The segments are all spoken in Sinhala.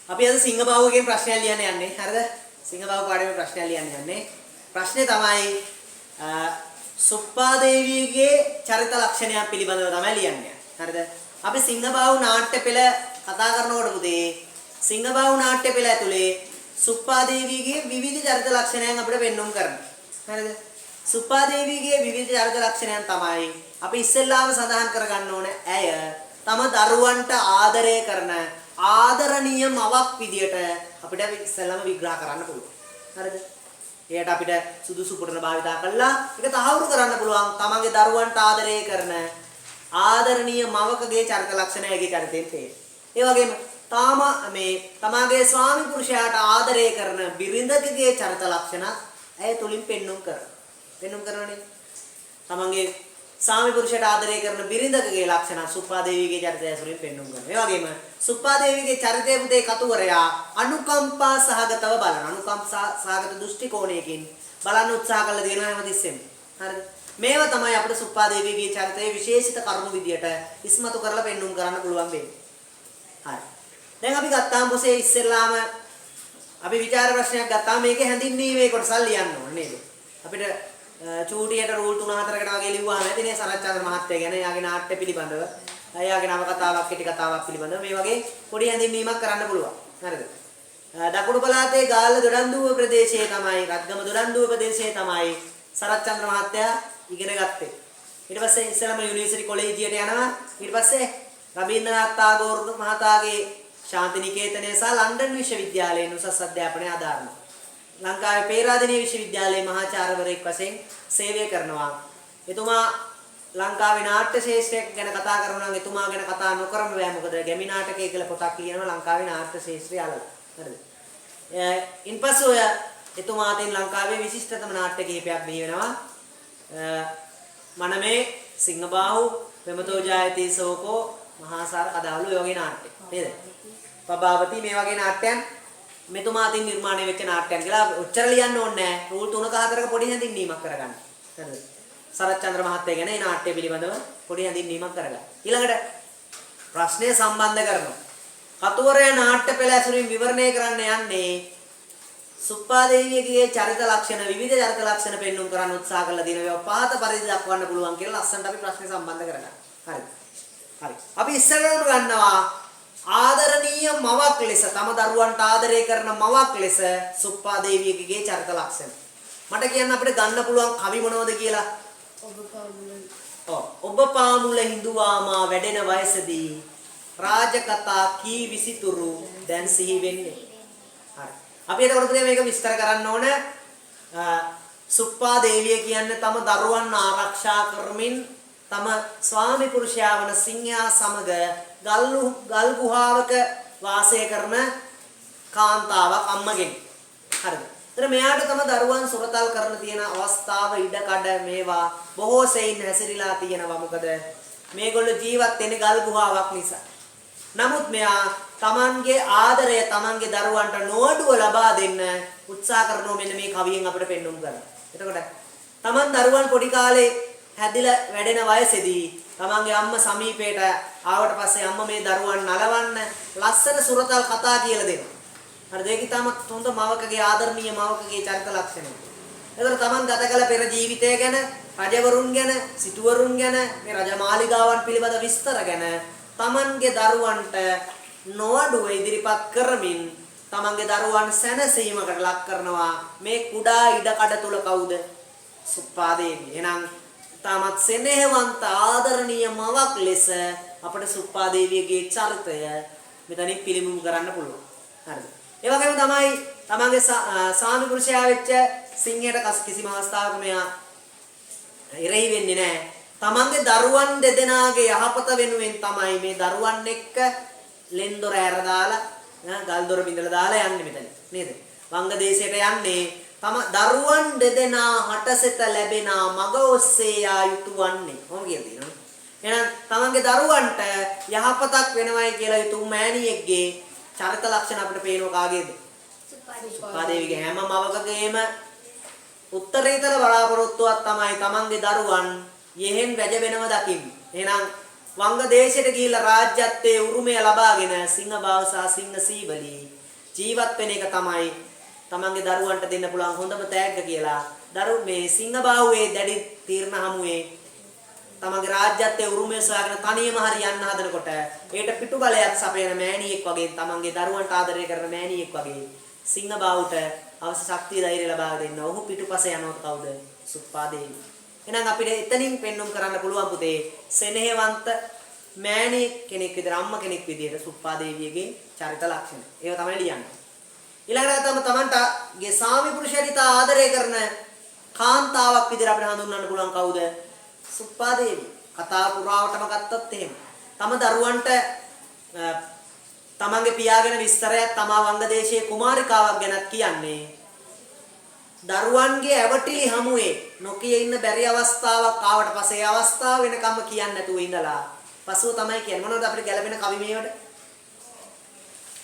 අපි අද සිංහ බාහුවගෙන් ප්‍රශ්නයක් ලියන්න යන්නේ. හරිද? සිංහ බාහුව පාඩමේ ප්‍රශ්නයක් ලියන්න යන්නේ. ප්‍රශ්නේ තමයි සුප්පාදේවියගේ චරිත ලක්ෂණයන් පිළිබඳව තමයි ලියන්නේ. හරිද? අපි සිංහ බාහුව නාට්‍ය පෙළ කතා කරනකොට පුතේ සිංහ බාහුව නාට්‍ය පෙළ ඇතුලේ සුප්පාදේවියගේ විවිධ චරිත ලක්ෂණයන් අපිට පෙන්වන්න කරනවා. හරිද? සුප්පාදේවියගේ විවිධ චරිත ලක්ෂණයන් තමයි අපි ඉස්සෙල්ලාම සඳහන් කරගන්න ඕනේ. ඇය තම දරුවන්ට ආදරය කරන ආදරණීය මවක් විදියට අපිට ඉස්සෙල්ලාම විග්‍රහ කරන්න පුළුවන්. හරිද? එයාට අපිට සුදුසු පුරණ භාවිතා කළා ඒක තහවුරු කරන්න පුළුවන් තමන්ගේ දරුවන්ට ආදරය කරන ආදරණීය මවකගේ චරිත ලක්ෂණයගේ චරිතයෙන් තේරෙනවා. ඒ වගේම තමාගේ ස්වාමි පුරුෂයාට ආදරය කරන බිරිඳකගේ චරිත ලක්ෂණ ඇය තුලින් පෙන්눔 කරනනේ. තමන්ගේ ස්වාමි පුරුෂයාට ආදරය කරන බිරිඳකගේ ලක්ෂණ සුප්පාදේවියගේ චරිතය ඇසුරින් පෙන්눔 කරනවා. ඒ වගේම සුප්පාදේවියගේ චරිතයේ පුතේ කතුවරයා අනුකම්පා සහගතව බලන අනුකම්පා සහගත දෘෂ්ටි කෝණයකින් බලන්න උත්සාහ කළ දෙනවා හැමතිස්සෙම. හරිද? මේවා තමයි අපිට සුප්පාදේවියගේ චරිතයේ විශේෂිත කරුණු විදියට ඉස්මතු කරලා පෙන්눔 කරන්න පුළුවන් වෙන්නේ. හරි. දැන් අපි ගත්තාම පොසේ ඉස්සෙල්ලාම අපි විචාර ප්‍රශ්නයක් ගත්තාම මේකේ හැඳින්වීමේ කොටසක් ලියන්න ඕනේ නේද? අපිට චූටියට රූල් 3-4කට වගේ ලිව්වහම ඇතිනේ සරච්චන්ද්‍ර මහත්තයා ගැන එයාගේ නාට්‍ය පිළිබඳව එයාගේ නව කතාවක් කෙටි කතාවක් පිළිබඳව මේ වගේ පොඩි හැඳින්වීමක් කරන්න පුළුවන්. හරිද? දකුණු පළාතේ ගාල්ල දොඩන්දුව ප්‍රදේශයේ තමයි රත්ගම දොඩන්දුව ප්‍රදේශයේ තමයි සරච්චන්ද්‍ර මහත්තයා ඉගෙන ගත්තේ. ඊට පස්සේ ඉස්සෙල්ලාම යුනිවර්සිටි කොලෙජියට යනවා. ඊට පස්සේ රබීන්ද්‍රනාත් tagore මහතාගේ ශාන්තිනිකේතනය සහ ලන්ඩන් විශ්වවිද්‍යාලයේ උසස් අධ්‍යාපනය ආධාරණ. ලංකාවේ පේරාදෙණිය විශ්වවිද්‍යාලයේ මහාචාර්යවරයෙක් වශයෙන් සේවය කරනවා. එතුමා ලංකාවේ නාට්‍ය ශාස්ත්‍රය ගැන කතා කරනවා නම් එතුමා ගැන කතා නොකරම බෑ. මොකද ගැමි නාටකය කියලා පොතක් ලියනවා ලංකාවේ නාට්‍ය ශාස්ත්‍රය අලල. හරිද? ඉන්පසු එතුමා අතින් ලංකාවේ විශිෂ්ටතම නාට්‍ය කිහිපයක් බිහි වෙනවා. මනමේ සිංහබාහු ප්‍රමතෝ ජායති සෝකෝ මහාසාර කදාවලු ඒ වගේ නාට්‍ය නේද? පබාවති මේ වගේ නාට්‍යයන් මෙතුමා අතින් නිර්මාණය වෙච්ච නාට්‍යයන් කියලා ඔච්චර ලියන්න ඕනේ නැහැ. රූල් 3-4ක පොඩි හැඳින්වීමක් කරගන්න. හරිද? සරච්චන්ද්‍ර මහත්තයා ගැන මේ නාට්‍ය පිළිබඳව පොඩි හැඳින්වීමක් කරගන්න. ඊළඟට ප්‍රශ්නය සම්බන්ධ කරනවා. කතුවරයා නාට්‍ය පෙළ ඇසුරින් විවරණය කරන්න යන්නේ සුප්පාදේවියගේ චරිත ලක්ෂණ විවිධ චරිත ලක්ෂණ පෙන්눔 කරන්න උත්සාහ කළා දින ඒවා පාත පරිදි දක්වන්න පුළුවන් කියලා ලස්සනට අපි ප්‍රශ්නේ සම්බන්ධ කරගන්න. හරිද? හරි. අපි ඉස්සරහට ගන්නවා ආදරණීය මවක් ලෙස තම දරුවන්ට ආදරය කරන මවක් ලෙස සුප්පාදේවියගේ චරිත ලක්ෂණ. මට කියන්න අපිට ගන්න පුළුවන් කවි මොනවද කියලා? ඔබ පාමුල හිඳුවාමා වැඩෙන වයසදී රාජකතා කී විසිතුරු දැන් සිහි වෙන්නේ. හරි. අපි එතකොට මේක විස්තර කරන්න ඕන. සුප්පාදේවිය කියන්නේ තම දරුවන් ආරක්ෂා කරමින් තම ස්වාමි පුරුෂයා වන සිංහයා සමග ගල් ගුහාවක වාසය කරන කාන්තාවක් අම්මගෙන්. හරිද? එතන මෙයාට තම දරුවන් සොරතල් කරන තියෙන අවස්ථාව ඉඩකඩ මේවා බොහෝ සෙයින් හැසිරීලා තියෙනවා. මොකද මේගොල්ලෝ ජීවත් වෙන්නේ ගල් ගුහාවක් නිසා. නමුත් මෙයා තමන්ගේ ආදරය තමන්ගේ දරුවන්ට නොඅඩුව ලබා දෙන්න උත්සාහ කරනවා. මෙන්න මේ කවියෙන් අපිට පෙන්වුම් කරනවා. එතකොට තමන් දරුවන් පොඩි කාලේ හැදිලා වැඩෙන වයසේදී තමන්ගේ අම්මා සමීපයට ආවට පස්සේ අම්මා මේ දරුවන් නලවන්න ලස්සන සුරතල් කතා කියලා දෙනවා. හරිද? ඒක තමයි හොඳ මවකගේ ආදරණීය මවකගේ චරිත ලක්ෂණය. එතකොට තමන් ගත කළ පෙර ජීවිතය ගැන, රජවරුන් ගැන, සිටුවරුන් ගැන, මේ රජමාලිගාවන් පිළිබඳ විස්තර ගැන තමන්ගේ දරුවන්ට නොඅඩුව ඉදිරිපත් කරමින් තමන්ගේ දරුවන් සැනසීමකට ලක් කරනවා. මේ කුඩා ඉඩකඩ තුල කවුද? සුප්පාදේවිය. එහෙනම් තාමත් සෙනෙහවන්ත ආදරණීය මවක් ලෙස අපට සුප්පාදේවියගේ චරිතය මෙතනින් පිළිඹු කරන්න පුළුවන්. හරිද? ඒ වගේම තමයි තමන්ගේ ස්වාමි පුරුෂයා වෙච්ච සිංහයට කිසිම අවස්ථාවක මෙයා ඉරෙහි වෙන්නේ නැහැ. තමන්ගේ දරුවන් දෙදෙනාගේ යහපත වෙනුවෙන් තමයි මේ දරුවන් එක්ක ලෙන්දොර ඇර දාලා ගල්දොර බිඳලා දාලා යන්නේ මෙතන නේද? වංගදේශයට යන්නේ තම දරුවන් දෙදෙනා හටසෙත ලැබෙන මග ඔස්සේ යා යුතු වන්නේ. කොහොම කියලා තියෙනවා. එහෙනම් තමන්ගේ දරුවන්ට යහපතක් වෙනවයි කියලා යුතු මෑණියෙක්ගේ චරිත ලක්ෂණ අපිට පේනවා කාගේද? සුප්පාදේවිගේ හැම මවකගේම උත්තරීතර බලාපොරොත්තුවක් තමයි තමන්ගේ දරුවන් යෙහෙන් වැජබෙනව දකින්න. එහෙනම් වංගදේශයට ගිහිල්ලා රාජ්‍යත්වයේ උරුමය ලබාගෙන සිංහබාහු සහ සිංහ සීවලී ජීවත් වෙන එක තමයි තමන්ගේ දරුවන්ට දෙන්න පුළුවන් හොඳම තෑග්ග කියලා. මේ සිංහබාහුවේ දැඩි තීරණ හමුවේ තමන්ගේ රාජ්‍යත්වයේ උරුමය සොයාගෙන තනියම හරි යන්න හදනකොට ඒට පිටු බලයක් සපයන මෑණියෙක් වගේ තමන්ගේ දරුවන්ට ආදරය කරන මෑණියෙක් වගේ සිංහබාහුට අවශ්‍ය ශක්තිය ධෛර්යය ලබා දෙන්න. ඔහු පිටුපස යනකොට කවුද? සුප්පාදේවි. එහෙනම් අපිට එතනින් පෙන්눔 කරන්න පුළුවන් පුතේ සෙනෙහවන්ත මෑණි කෙනෙක් විදිහට අම්මා කෙනෙක් විදිහට සුප්පාදේවියගේ චරිත ලක්ෂණ. ඒව තමයි ලියන්නේ. ඊළඟට තමයි තමන්ටගේ සාමි පුරුෂයරිත ආදරය කරන කාන්තාවක් විදිහට අපිට හඳුන්වන්න පුළුවන් කවුද? සුප්පාදේවි. කතා පුරාවටම ගත්තොත් එහෙම. තම දරුවන්ට තමන්ගේ පියාගෙන විස්තරයක් තමා වංගදේශයේ කුමාරිකාවක් ගැනත් කියන්නේ. දරුවන්ගේ ඇවටිලි හමුවේ නොකිය ඉන්න බැරි අවස්ථාවක් ආවට පස්සේ ඒ අවස්ථාව වෙනකම්ම කියන්නේ නැතුව ඉඳලා පසුව තමයි කියන්නේ. මොනවද අපිට ගැළපෙන කවි මේවට?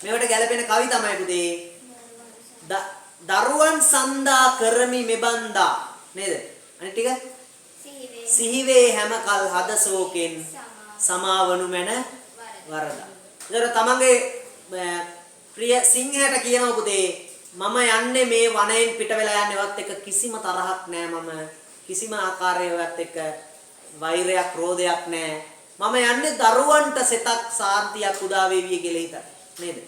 මේවට ගැළපෙන කවි තමයි පුතේ. දරුවන් සන්දා කරමි මෙබන්දා නේද? අනිත් ටික සිහිවේ හැම කල් හද සෝකෙන් සමාවනු මැන වරදා. ඒතර තමන්ගේ ප්‍රිය සිංහයට කියනවා පුතේ මම යන්නේ මේ වනයෙන් පිට වෙලා යන්නේවත් එක කිසිම තරහක් නෑ. මම කිසිම ආකාරයකට එක්ක වෛරයක් ක්‍රෝධයක් නෑ. මම යන්නේ දරුවන්ට සිතක් සාන්තියක් උදා වේවි කියලා හිතන නේද?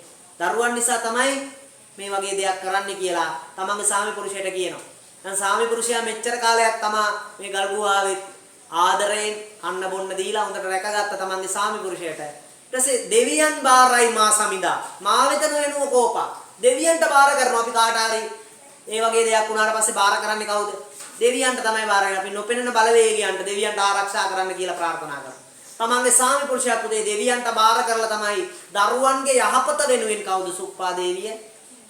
දරුවන් නිසා තමයි මේ වගේ දෙයක් කරන්න කියලා තමන්ගේ සාමි පුරුෂයට කියනවා. දැන් සාමි පුරුෂයා මෙච්චර කාලයක් තමා මේ ගල්ගුවාවේ ආදරයෙන් කන්න බොන්න දීලා හොඳට රැකගත්ත තමන්ගේ සාමි පුරුෂයට. ඊට පස්සේ දෙවියන් බාරයි මා සමිදා. මා වෙත නොයනුව කෝපා. දෙවියන්ට බාර කරනවා අපි කාට හරි ඒ වගේ දෙයක් වුණාට පස්සේ බාර කරන්නේ කවුද? දෙවියන්ට තමයි බාර කරන්නේ. අපි නොපෙනෙන බලවේගයන්ට දෙවියන්ට ආරක්ෂා කරන්න කියලා ප්‍රාර්ථනා කරනවා. තමන්ගේ සාමි පුරුෂයා පුතේ දෙවියන්ට බාර කරලා තමයි දරුවන්ගේ යහපත වෙනුවෙන් කවුද? සුප්පාදේවිය.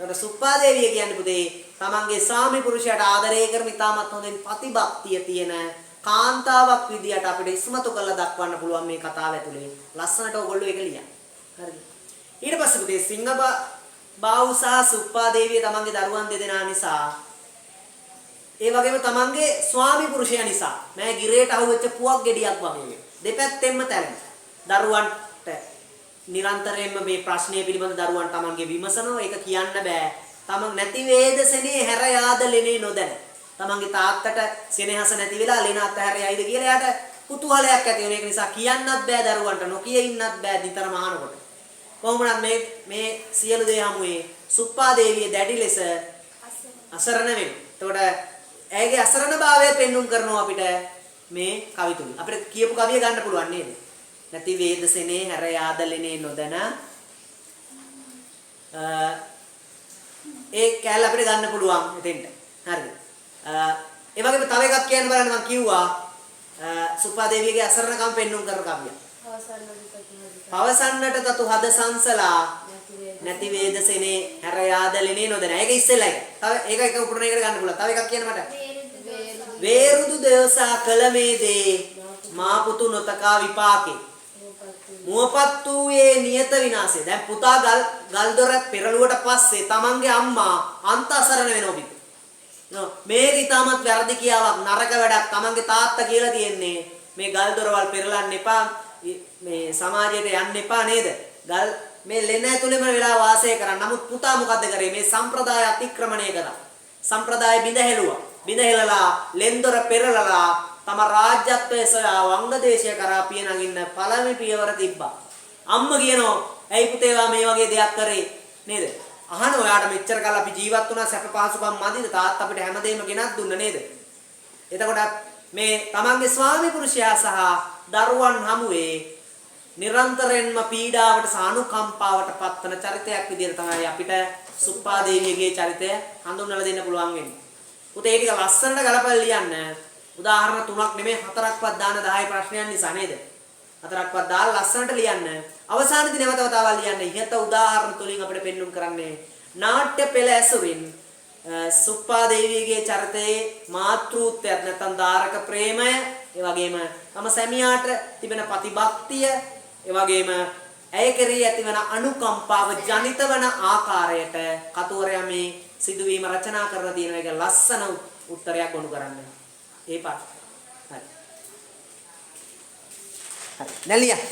ඒකට සුප්පාදේවිය කියන්නේ පුතේ තමන්ගේ සාමි පුරුෂයාට ආදරය කරන ඉතාමත් හොඳින් ප්‍රතිභක්තිය තියෙන කාන්තාවක් විදියට අපිට ඉස්මතු කරලා දක්වන්න පුළුවන් මේ කතාව ඇතුලේ. ලස්සනට ඔයගොල්ලෝ ඒක ලියන්න. හරිද? ඊට පස්සේ පුතේ සිංහබාහු සහ සුප්පාදේවිය තමන්ගේ දරුවන් දෙදෙනා නිසා ඒ වගේම තමන්ගේ ස්වාමි පුරුෂයා නිසා මෑ ගිරේට අහුවෙච්ච පුවක් ගෙඩියක් වගේ දෙපැත්තෙන්ම තැලෙන. දරුවන්ට නිරන්තරයෙන්ම මේ ප්‍රශ්නය පිළිබඳ දරුවන් තමන්ගේ විමසනවා. ඒක කියන්න බෑ. තමන් නැති වේදසනේ හැර යාද ලෙනේ නොදැන. තමන්ගේ තාත්තට සෙනෙහස නැති වෙලා ලෙන අතහැර යයිද කියලා එයාට කුතුහලයක් ඇති වෙන. ඒක නිසා කියන්නත් බෑ දරුවන්ට නොකිය ඉන්නත් බෑ නිතරම අහනකොට. කොහොමද මේ සියලු දේ හමුවේ සුප්පාදේවිය දැඩි ලෙස අසරණ වෙනවා. එතකොට ඇයගේ අසරණභාවය පෙන්눔 කරනවා අපිට මේ කවි තුල. අපිට කියපු කවිය ගන්න පුළුවන් නේද? නැති වේදසනේ හැර යාදලෙනේ නොදැන ඒ කැල අපිට ගන්න පුළුවන් එතෙන්ට. හරිද? ඒ වගේම තව එකක් කියන්න බලන්න මම කිව්වා සුප්පාදේවියගේ අසරණකම් පෙන්눔 කරන කවිය. පවසන්නට තතු හද සංසලා නැති වේදසනේ හැර යාදලෙනේ නොදැන. ඒක ඉස්සෙල්ලා එක. තව ඒක එක උපුරණයකට ගන්න පුළුවන්. තව එකක් කියන්න මට. වේරුදු දවසා කලමේ දේ මා පුතු නොතකා විපාකේ. මුවපත් වූයේ නියත විනාශය. දැන් පුතා ගල්දොර පෙරළුවට පස්සේ තමන්ගේ අම්මා අන්ත අසරණ වෙනවා පිට. මේක ඊටමත් වැරදි කියාවක් නරක වැඩක්. තමන්ගේ තාත්තා කියලා තියෙන්නේ මේ ගල්දොරවල් පෙරලන්න එපා. මේ සමාජයට යන්න එපා නේද? ගල් මේ ලෙන ඇතුළේම වෙලා වාසය කරන්න. නමුත් පුතා මොකද්ද කරේ? මේ සම්ප්‍රදාය අතික්‍රමණය කරා. සම්ප්‍රදාය බිඳහැලුවා. බිඳහැලලා ලෙන්දොර පෙරලලා තම රාජ්‍යත්වයේ සොයා වංගදේශය කරා පිය නගින්න පළවෙනි පියවර තිබ්බා. අම්මා කියනවා ඇයි පුතේවා මේ වගේ දෙයක් කරේ නේද? අහන ඔයාට මෙච්චර කාල අපි ජීවත් වුණා සැප පහසුකම් මදිද? තාත්තා අපිට හැමදේම ගෙනත් දුන්න නේද? එතකොට මේ තමන්ගේ ස්වාමි පුරුෂයා සහ දරුවන් හමුවේ නිරන්තරයෙන්ම පීඩාවට සහ අනුකම්පාවට පත්වන චරිතයක් විදිහට තමයි අපිට සුප්පාදේවියගේ චරිතය හඳුන්වලා දෙන්න පුළුවන් වෙන්නේ. පුතේ ඒ ටික ලස්සනට ගලපලා ලියන්න. උදාහරණ 3ක් නෙමෙයි 4ක්වත් දාන 10 ප්‍රශ්නයන් නිසා නේද? 4ක්වත් දාලා ලස්සනට ලියන්න. අවසානයේදී නැවත වතාවක් ලියන්න. ඉහත උදාහරණ තුලින් අපිට පෙන්눔 කරන්නේ නාට්‍ය පෙළ ඇසුරින් සුප්පාදේවියගේ චරිතයේ මාතෘත්වයක් නැත්නම් දාරක ප්‍රේමය, ඒ වගේම තම සැමියාට තිබෙන ප්‍රතිභක්තිය, ඒ වගේම ඇය කෙරෙහි ඇතිවන අනුකම්පාව ජනිත වන ආකාරයට කතුවරයා මේ සිදුවීම රචනා කරලා තියෙන එක ලස්සන උත්තරයක් ගොනු කරන්න. ඒ පාඩ. හරි. හරි. නැලියා